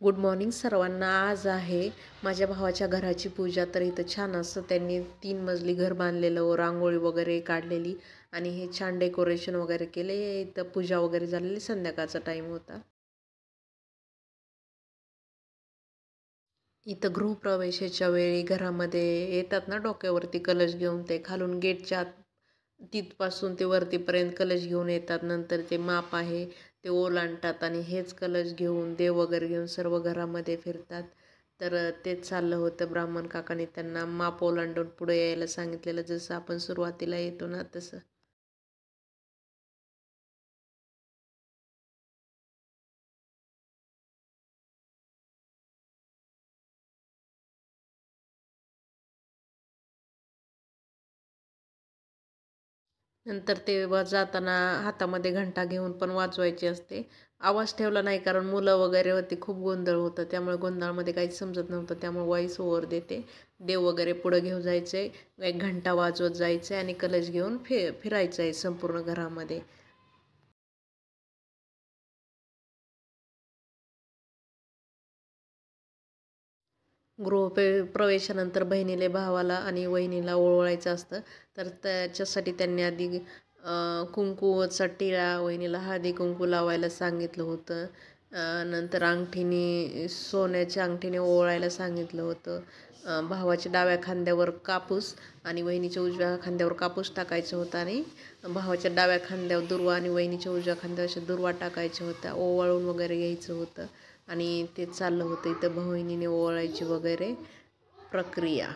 Good morning सर्वांना। आज आहे माझ्या भावाच्या घराची पूजा। तर इथं छान असं त्यांनी 3 मजली घर बांधलेलं व रांगोळी वगैरे काढलेली आणि हे छान डेकोरेशन वगैरे केले। इथं पूजा वगैरे झालेली, संध्याकाळचा टाईम होता। इथं गृहप्रवेशाच्या वेळी घरामध्ये येतात ना, डोक्यावरती कलश घेऊन ते खालून गेटच्या तिथपासून ते वरतीपर्यंत कलश घेऊन येतात। नंतर ते माप आहे ते ओलांडतात आणि हेच कलश घेऊन देव वगैरे घेऊन सर्व घरामध्ये फिरतात। तर तेच चाललं होतं। ब्राह्मण काकाने त्यांना माप ओलांडून पुढे यायला सांगितलेलं, जसं आपण सुरुवातीला येतो ना तसं। नंतर ते जाताना हातामध्ये घंटा घेऊन पण वाजवायची असते। आवाज ठेवला नाही कारण मुलं वगैरे होती, खूप गोंधळ होतं, त्यामुळे गोंधळामध्ये काहीच समजत नव्हतं। त्यामुळे व्हॉइस ओव्हर देते। देव वगैरे पुढं घेऊन जायचे, एक घंटा वाजवत जायचे आणि कलश घेऊन फिरायचं आहे संपूर्ण घरामध्ये। प्रवेशानंतर बहिणीला भावाला आणि वहिनीला ओवाळायचं असतं। तर त्याच्यासाठी त्यांनी आधी कुंकूचा टिळा, वहिनीला हळदी कुंकू लावायला सांगितलं होतं। नंतर अंगठीने, सोन्याच्या अंगठीने ओवाळायला सांगितलं होतं। भावाच्या डाव्या खांद्यावर कापूस आणि वहिनीच्या उजव्या खांद्यावर कापूस टाकायचा होता आणि भावाच्या डाव्या खांद्यावर दुर्वा आणि वहिनीच्या उजव्या खांद्यावर अशा दुर्वा टाकायच्या होत्या। ओवाळून वगैरे घ्यायचं होतं आणि ते चाललं होतं इथं बहिणीने ओवाळायची वगैरे प्रक्रिया।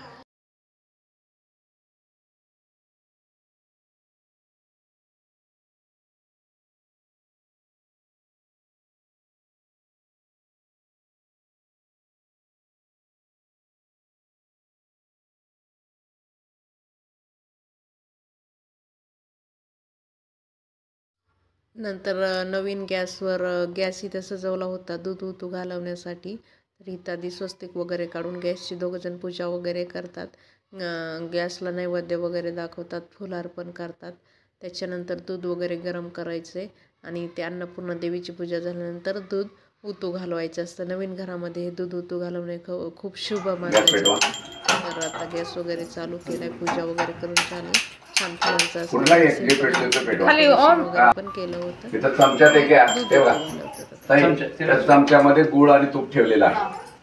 नंतर नवीन गॅसवर गॅस इथं सजवला होता दूध उतू घालवण्यासाठी। तर इथं आधी स्वस्तिक वगैरे काढून गॅसची दोघंजण पूजा वगैरे करतात। गॅसला नैवेद्य वगैरे दाखवतात, फुल अर्पण करतात। त्याच्यानंतर दूध वगैरे गरम करायचे आणि ते अन्नपूर्णा देवीची पूजा झाल्यानंतर दूध उतू घालवायचं असतं। नवीन घरामध्ये हे दूध उतू घालवणे खूप शुभ मानलं जातं। तर आता गॅस वगैरे चालू केलाय, पूजा वगैरे करून झाली। छान फुलांचं असं पण केलं होतं। तिथं चमच्यात एक चमच्यामध्ये गुळ आणि तूप ठेवलेलं आहे।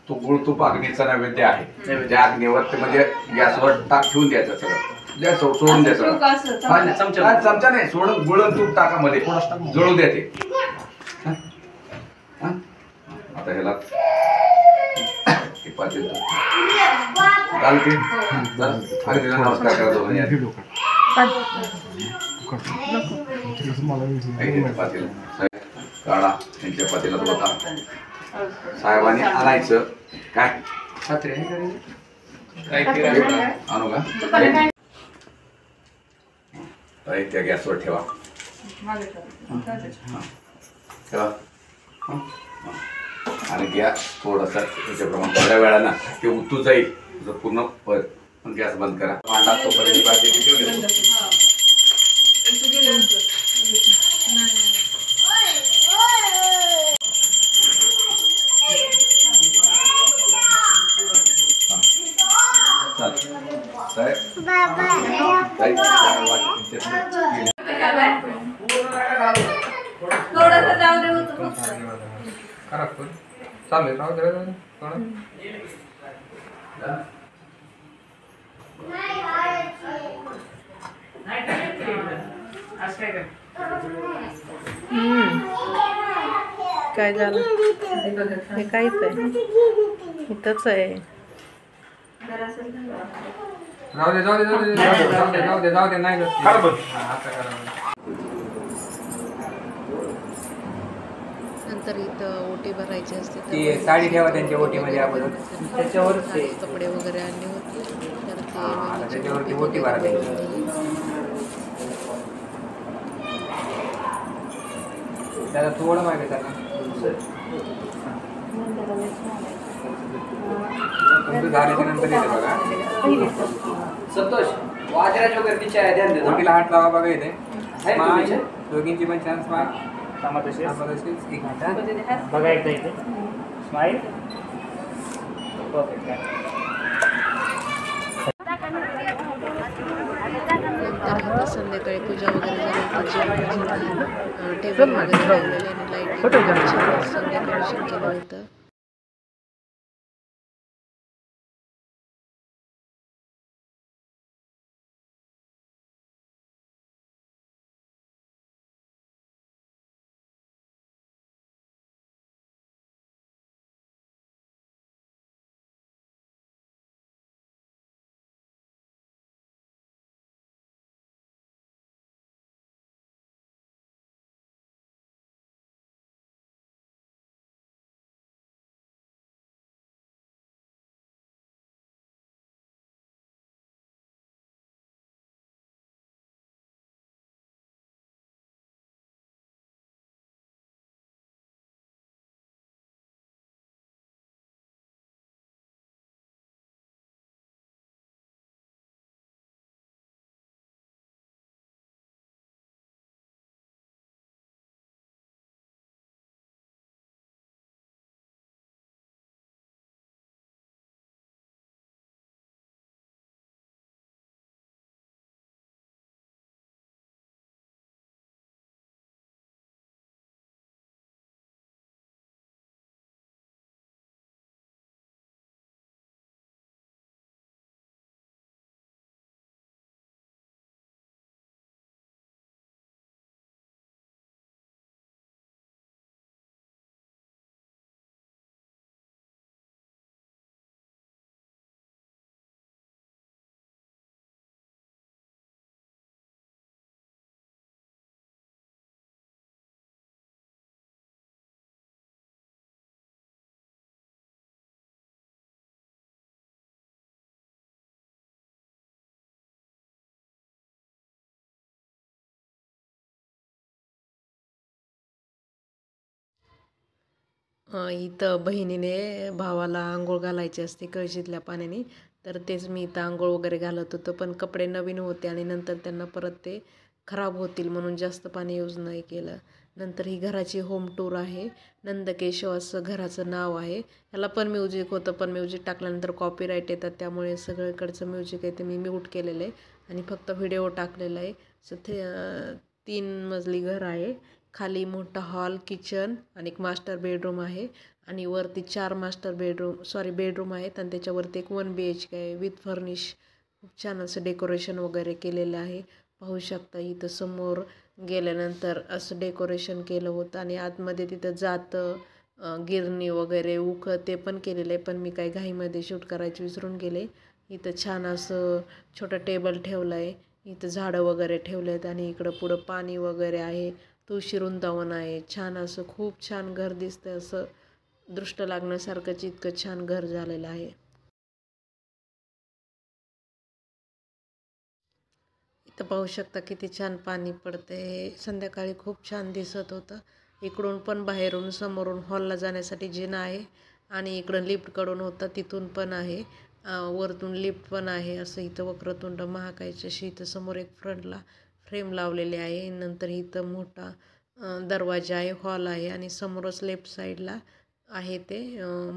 तो गुळ तूप अग्नीचा नैवेद्य आहे। त्या अग्नीवर ते म्हणजे गॅसवर ठेवून द्यायचं, सगळं गॅस सोडून द्यायचं। चमचा नाही, सोडून गुळ आणि तूप टाका मध्ये, जळू द्या ते। आता ह्याला नमस्कार करा दोघांनी। काढा त्यांच्या पातेल्यात होता, साहेबांनी आणायचं काय आणू का त्या गॅसवर ठेवा आणि गॅस थोडासा त्याच्याप्रमाणे थोड्या वेळानं ते उतू जाईल पूर्ण, पण गॅस बंद करा। मांडा तोपर्यंत चालेल राहू दे काय झालं हे काहीच आहे इथंच आहे। जाऊ दे नाही नंतर इथं ओटी भरायची असते, ती साडी ठेवा त्यांच्या ओटीमध्ये अगोदर, त्याच्यावरच कपडे वगैरे आणले होते। तर त्याच्यावरती ओटी भरायची। त्याला थोडं मागे त्याला झाल्याच्या नंतर येते बघा। संतोष वाजराज वगैरे तिच्या ध्यान दे, ओटीला हात लावा बघा इथे। दोघींची पण चान्स माग बघा एकदा इथे स्माइल परफेक्ट. नंतर इथं संध्याकाळी पूजा वगैरे झाली तर टेबल वगैरे लावलेले आणि लाईटिंग छान डेकोरेशन केलं होतं. इथं बहिणीने भावाला आंघोळ घालायची असते कळशीतल्या पाण्याने, तर तेच मी इथं आंघोळ वगैरे घालत होतो. पण कपडे नवीन होते आणि नंतर त्यांना परत ते खराब होतील म्हणून जास्त पाणी यूज नाही केलं. नंतर ही घराची होम टूर आहे. नंदकेशव असं घराचं नाव आहे. ह्याला पण म्युझिक होतं, पण म्युझिक टाकल्यानंतर कॉपीराईट येतात, त्यामुळे सगळीकडचं म्युझिक आहे ते मी म्यूट केलेलं आहे आणि फक्त व्हिडिओ टाकलेला आहे. सो ते 3 मजली घर आहे. खाली मोठा हॉल, किचन आणि एक मास्टर बेडरूम आहे आणि वरती 4 बेडरूम आहेत आणि त्याच्यावरती एक 1 BHK आहे विथ फर्निश. खूप छान असं डेकोरेशन वगैरे केलेलं आहे. पाहू शकता इथं समोर गेल्यानंतर असं डेकोरेशन केलं होतं आणि आतमध्ये तिथं गिरणी वगैरे ते पण केलेलं आहे, पण मी काही घाईमध्ये शूट करायची विसरून गेले. इथं छान असं छोटं टेबल ठेवलं आहे. इथं झाडं वगैरे ठेवले आहेत आणि इकडं पुढं पाणी वगैरे आहे. तुळशी वृंदावन आहे. छान असं खूप छान घर दिसतंय, असं दृष्ट लागण्यासारखंच इतकं छान घर झालेलं आहे. इथं पाहू शकता किती छान पाणी पडतंय. संध्याकाळी खूप छान दिसत होतं. इकडून पण बाहेरून समोरून हॉलला जाण्यासाठी जिना आहे आणि इकडं लिफ्टकडून होतं तिथून पण आहे. वरतून लिफ्ट पण आहे. असं इथं वक्रतुंड महाकायची इथं समोर एक फ्रंटला फ्रेम लावलेले आहे. नंतर इथं मोठा दरवाजा आहे, हॉल आहे आणि समोरच लेफ्ट साईडला आहे ते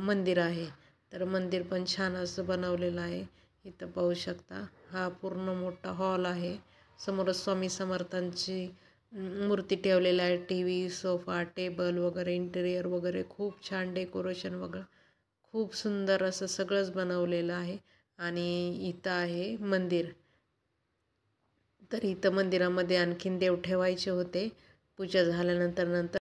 मंदिर आहे. तर मंदिर पण छान असं बनवलेलं आहे. इथं पाहू शकता हा पूर्ण मोठा हॉल आहे. समोरच स्वामी समर्थांची मूर्ती ठेवलेली आहे. TV, सोफा, टेबल वगैरे, इंटेरियर वगैरे खूप छान डेकोरेशन वगैरे खूप सुंदर असं सगळंच बनवलेलं आहे. आणि इथं आहे मंदिर. तर इथं मंदिरामध्ये आणखीन देव ठेवायचे होते पूजा झाल्यानंतर.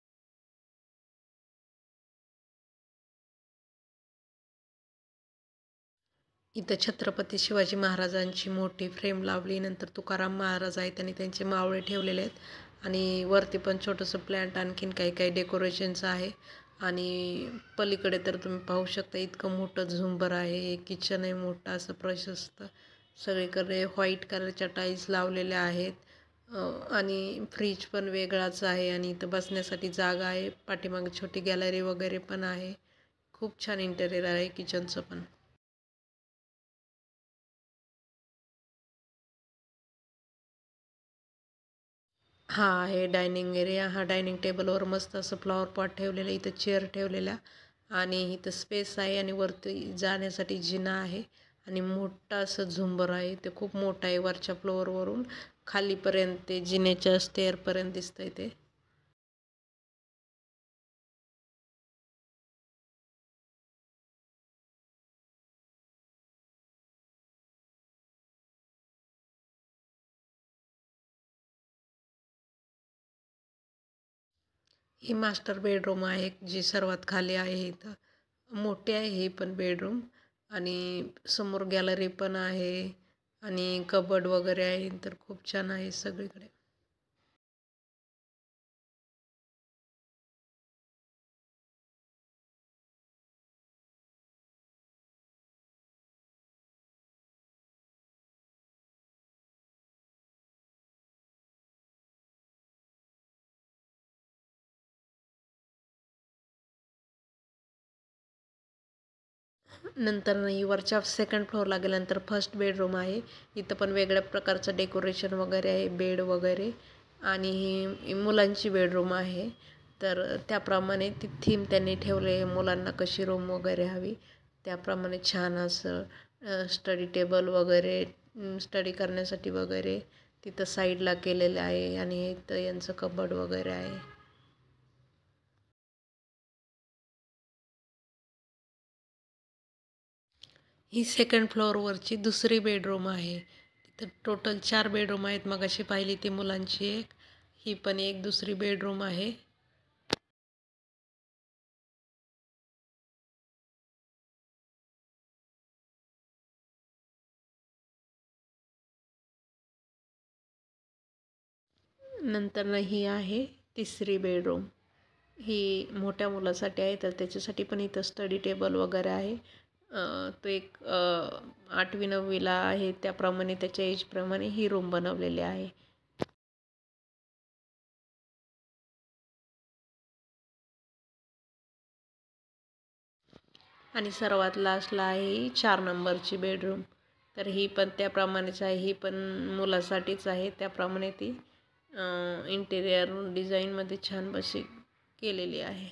इथं छत्रपती शिवाजी महाराजांची मोठी फ्रेम लावली. नंतर तुकाराम महाराज आहेत आणि त्यांचे मावळे ठेवलेले आहेत आणि वरती पण छोटंसं प्लॅन्ट आणखीन काही काही डेकोरेशनचं आहे. आणि पलीकडे तर तुम्ही पाहू शकता इतकं मोठं झुंबर आहे. एक किचन आहे मोठं असं प्रशस्त. सगळीकडे व्हाईट कलरच्या टाईल्स लावलेल्या आहेत आणि फ्रीज पण वेगळाच आहे आणि इथं बसण्यासाठी जागा आहे. पाठीमागे छोटी गॅलरी वगैरे पण आहे. खूप छान इंटेरियर आहे किचनचं पण. हा आहे डायनिंग एरिया. हा डायनिंग टेबलवर मस्त असं फ्लॉवर पॉट ठेवलेलं, इथं चेअर ठेवलेल्या आणि इथं स्पेस आहे आणि वरती जाण्यासाठी जिना आहे आणि मोठं असं झुंबर आहे. ते खूप मोठं आहे. वरच्या फ्लोअरवरून खालीपर्यंत ते जिन्याच्या स्टेअरपर्यंत दिसतंय ते. ही मास्टर बेडरूम आहे जी सर्वात खाली आहे. इथं मोठी आहे ही पण बेडरूम आणि समोर गॅलरी पण आहे आणि कबड वगैरे आहे. तर खूप छान आहे सगळीकडे. नंतर ही वरच्या सेकंड फ्लोअरला गेल्यानंतर फर्स्ट बेडरूम आहे. इथं पण वेगळ्या प्रकारचं डेकोरेशन वगैरे आहे, बेड वगैरे. आणि ही मुलांची बेडरूम आहे. तर त्याप्रमाणे ती थीम त्यांनी ठेवले आहे. मुलांना कशी रूम वगैरे हवी त्याप्रमाणे छान असं स्टडी टेबल वगैरे, स्टडी करण्यासाठी वगैरे तिथं साईडला केलेलं आहे. आणि इथं यांचं कबड वगैरे आहे. ही सेकंड फ्लोअरवरची दुसरी बेडरूम आहे. इथं टोटल 4 बेडरूम आहेत. मगाशी पाहिली ती मुलांची एक, ही पण एक दुसरी बेडरूम आहे. नंतर ही आहे तिसरी बेडरूम. ही मोठ्या मुलासाठी आहे. तर त्याच्यासाठी पण इथं स्टडी टेबल वगैरे आहे. तो एक 8वी-9वीला आहे त्याप्रमाणे त्याच्या एजप्रमाणे ही रूम बनवलेली आहे. आणि सर्वात लास्टला आहे 4 नंबरची बेडरूम. तर ही पण त्याप्रमाणेच आहे. ही पण मुलासाठीच आहे. त्याप्रमाणे ती इंटिरियर डिझाईनमध्ये छान अशी केलेली आहे.